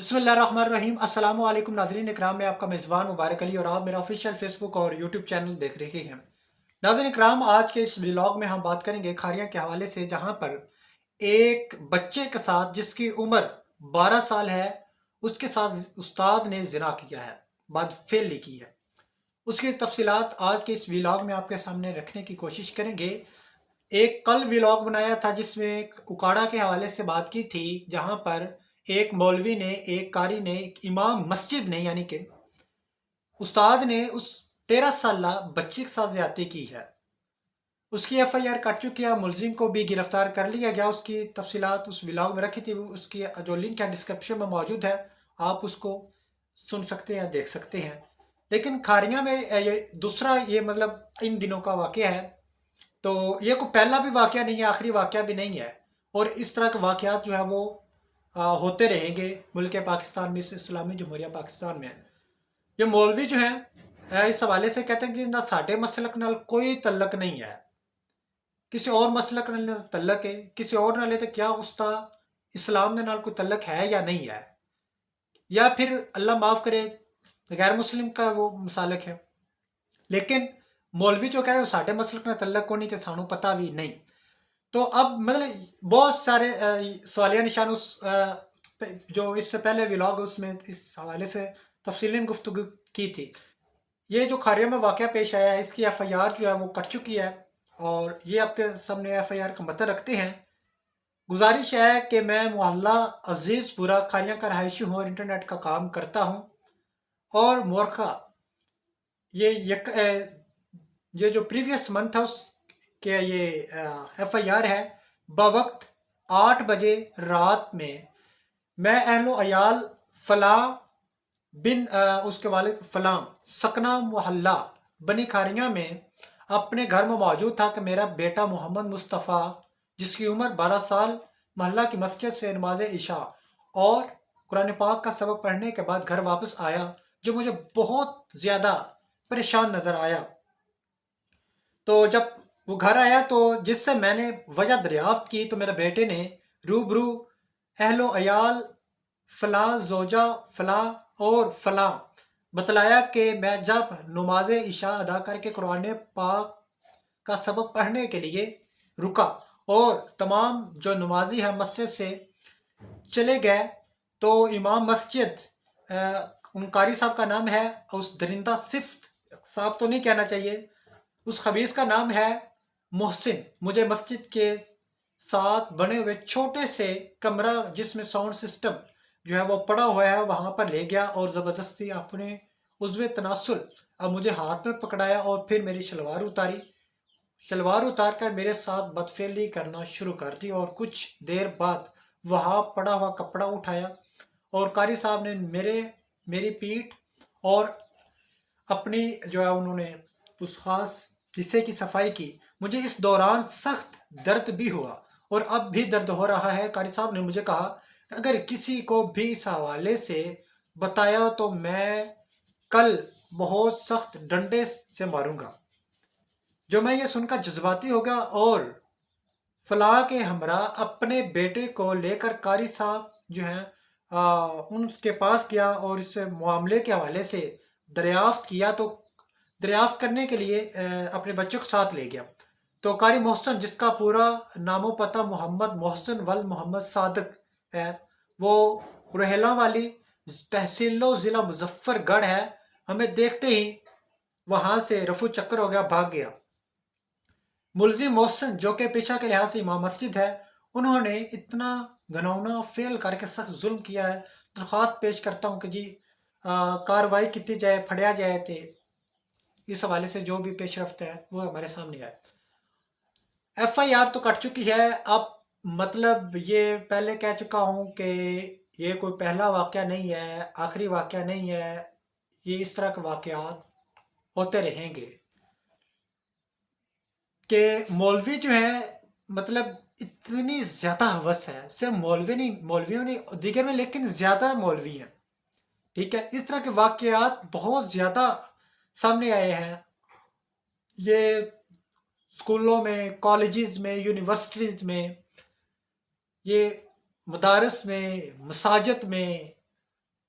बिस्मिल्लाहिर्रहमानिर्रहीम अस्सलाम वालेकुम नाज़रीन इकराम। मैं आपका मेज़बान मुबारक अली और आप मेरा ऑफिशियल फेसबुक और यूट्यूब चैनल देख रहे हैं। नाज़रीन इकराम, आज के इस व्लॉग में हम बात करेंगे खारिया के हवाले से, जहाँ पर एक बच्चे के साथ जिसकी उम्र 12 साल है, उसके साथ उस्ताद ने ज़िना किया है, बदफेली की है। उसकी तफसीलात आज के इस व्लॉग में आपके सामने रखने की कोशिश करेंगे। एक कल व्लॉग बनाया था जिसमें एक उकाड़ा के हवाले से बात की थी, जहाँ पर एक मौलवी ने, एक कारी ने, एक इमाम मस्जिद ने, यानी कि उस्ताद ने उस 13 साला बच्ची के साथ ज्यादती की है। उसकी एफआईआर कट चुकी है, मुलजिम को भी गिरफ्तार कर लिया गया। उसकी तफसीलात उस व्लॉग में रखी थी, उसकी जो लिंक है डिस्क्रिप्शन में मौजूद है, आप उसको सुन सकते हैं, देख सकते हैं। लेकिन खारिया में ये दूसरा, ये मतलब इन दिनों का वाक़या है। तो ये कोई पहला भी वाक़या नहीं है, आखिरी वाक़या भी नहीं है। और इस तरह के वाक़यात जो है वो होते रहेंगे मुल्क पाकिस्तान में, इस इस्लामी जमहूरिया पाकिस्तान में। ये मौलवी जो है इस हवाले से कहते हैं कि ना साडे मसलक नाल कोई तल्लक नहीं है, किसी और मसलक नाल तल्लक है, किसी और नाल तो क्या उसका इस्लाम के नाल कोई तल्लक है या नहीं है, या फिर अल्लाह माफ़ करे गैर मुस्लिम का वो मसालक है। लेकिन मौलवी जो कह रहे हैं साडे मसलक नाल तल्लक को नहीं, तो सानू पता भी नहीं। तो अब मतलब बहुत सारे सवालिया निशान उस जो इससे पहले व्लॉग उसमें इस हवाले से तफसीलन गुफ्तगू की थी। ये जो खारिया में वाक़या पेश आया है, इसकी एफआईआर जो है वो कट चुकी है, और ये आपके सामने एफआईआर का मतन रखते हैं। गुजारिश है कि मैं मोहल्ला अजीज़पुरा खारिया का रहायशी हूँ और इंटरनेट का काम करता हूँ। और मोरखा ये ये जो प्रीवियस मंथ था उसके ये एफआईआर है, बवक्त 8 बजे रात में मैं अहलो अयाल फलां बिन उसके वालिद फलां सकना मोहल्ला बनी खारिया में अपने घर में मौजूद था कि मेरा बेटा मोहम्मद मुस्तफ़ा, जिसकी उम्र 12 साल, मोहल्ला की मस्जिद से नमाज इशा और कुरान पाक का सबक पढ़ने के बाद घर वापस आया, जो मुझे बहुत ज़्यादा परेशान नज़र आया। तो जब वो घर आया तो जिससे मैंने वजह दरियाफ्त की, तो मेरे बेटे ने रूबरू अहलो अयाल फलां जोजा फलां और फलां बतलाया कि मैं जब नमाज इशा अदा करके कुरान पाक का सबक पढ़ने के लिए रुका और तमाम जो नमाजी हैं मस्जिद से चले गए, तो इमाम मस्जिद, उन कारी साहब का नाम है, उस दरिंदा सिफ्त साहब तो नहीं कहना चाहिए, उस खबीस का नाम है मोहसिन, मुझे मस्जिद के साथ बने हुए छोटे से कमरा जिसमें साउंड सिस्टम जो है वो पड़ा हुआ है, वहाँ पर ले गया और ज़बरदस्ती अपने उज़्व तनासुल अब मुझे हाथ में पकड़ाया और फिर मेरी शलवार उतारी। शलवार उतार कर मेरे साथ बदफेली करना शुरू कर दी, और कुछ देर बाद वहाँ पड़ा हुआ कपड़ा उठाया और कारी साहब ने मेरी पीठ और अपनी जो है उन्होंने उस खास हिस्से की सफाई की। मुझे इस दौरान सख्त दर्द भी हुआ और अब भी दर्द हो रहा है। कारी साहब ने मुझे कहा कि अगर किसी को भी इस हवाले से बताया तो मैं कल बहुत सख्त डंडे से मारूंगा। जो मैं ये सुनकर जज्बाती हो गया और फलाह के हमरा अपने बेटे को लेकर कारी साहब जो हैं उनके पास गया और इस मामले के हवाले से दरियाफ्त किया। तो दरियाफ्त करने के लिए अपने बच्चों के साथ ले गया। तो कारी मोहसिन, जिसका पूरा नामो पता मोहम्मद मोहसिन वल मोहम्मद सादिक है, वो रोहेला वाली तहसीलो ज़िला मुजफ्फरगढ़ है, हमें देखते ही वहाँ से रफू चक्कर हो गया, भाग गया। मुलजिम मोहसिन, जो कि पेशा के लिहाज से इमाम मस्जिद है, उन्होंने इतना घनौना फेल करके सख्त जुल्म किया है। दरख्वास्त पेश करता हूँ कि जी कार्रवाई की जाए, फड़िया जाए। थे इस हवाले से जो भी पेश रफ्त है वो हमारे सामने आए। एफआईआर तो कट चुकी है। अब मतलब ये पहले कह चुका हूँ कि ये कोई पहला वाक़या नहीं है, आखिरी वाक़या नहीं है। ये इस तरह के वाक़यात होते रहेंगे कि मौलवी जो है, मतलब इतनी ज़्यादा हवस है, सिर्फ मौलवी नहीं, मौलवियों नहीं दीगर में, लेकिन ज़्यादा मौलवी हैं। ठीक है, इस तरह के वाक़यात बहुत ज़्यादा सामने आए हैं। ये स्कूलों में, कॉलेजेस में, यूनिवर्सिटीज़ में, ये मदारस में, मसाजिद में,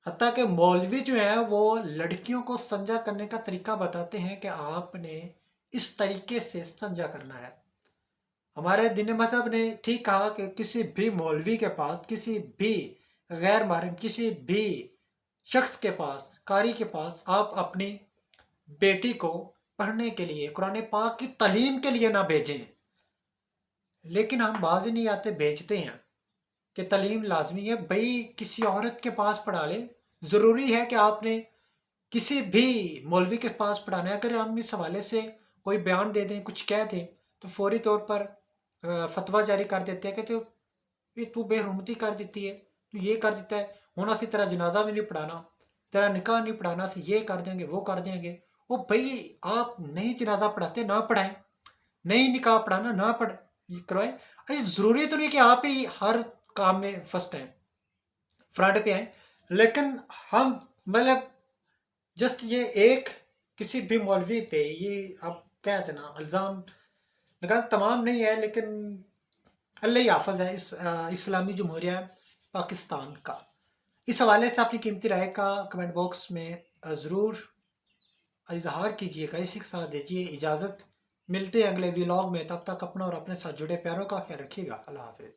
حتیٰ کہ مولوی جو ہیں وہ لڑکیوں کو سنجا کرنے کا طریقہ بتاتے ہیں کہ آپ نے اس طریقے سے سنجا کرنا ہے۔ ہمارے دین مذہب نے ٹھیک کہا کہ کسی بھی مولوی کے پاس، کسی بھی غیر محرم، کسی بھی شخص کے پاس، قاری کے پاس آپ اپنی بیٹی کو پڑھنے کے لیے، قرآن پاک کی تعلیم کے لیے نہ بھیجیں۔ لیکن ہم باز ہی نہیں آتے، بھیجتے ہیں کہ تعلیم لازمی ہے بھائی، کسی عورت کے پاس پڑھا لیں۔ ضروری ہے کہ آپ نے کسی بھی مولوی کے پاس پڑھانا ہے۔ اگر ہم اس حوالے سے کوئی بیان دے دیں، کچھ کہہ دیں، تو فوری طور پر فتویٰ جاری کر دیتے ہیں کہ یہ تو بے حرمتی کر دیتی ہے، تو یہ کر دیتا ہے، ہونا سی تیرا جنازہ بھی نہیں پڑھانا، تیرا نکاح نہیں پڑھانا، سی یہ کر دیں گے، وہ کر دیں گے۔ وہ بھائی، آپ نہیں جنازہ پڑھاتے، نہ پڑھائیں، نہیں نکاح پڑھانا، نہ کروائیں۔ ضروری تو نہیں کہ آپ ہی ہر کام میں فرسٹ ہیں، فرنٹ پہ آئیں، لیکن ہم مطلب جسٹ یہ ایک کسی بھی مولوی پہ یہ آپ کہتے نا الزام لگا، تمام نہیں ہے، لیکن اللہ ہی حافظ ہے اس اسلامی جمہوریہ پاکستان کا۔ اس حوالے سے اپنی قیمتی رائے کا کمنٹ باکس میں ضرور اظہار کیجیے گا۔ اسی کے ساتھ دیجیے اجازت، ملتے ہیں اگلے ولاگ میں، تب تک اپنا اور اپنے ساتھ جڑے پیاروں کا خیال رکھیے گا۔ اللہ حافظ۔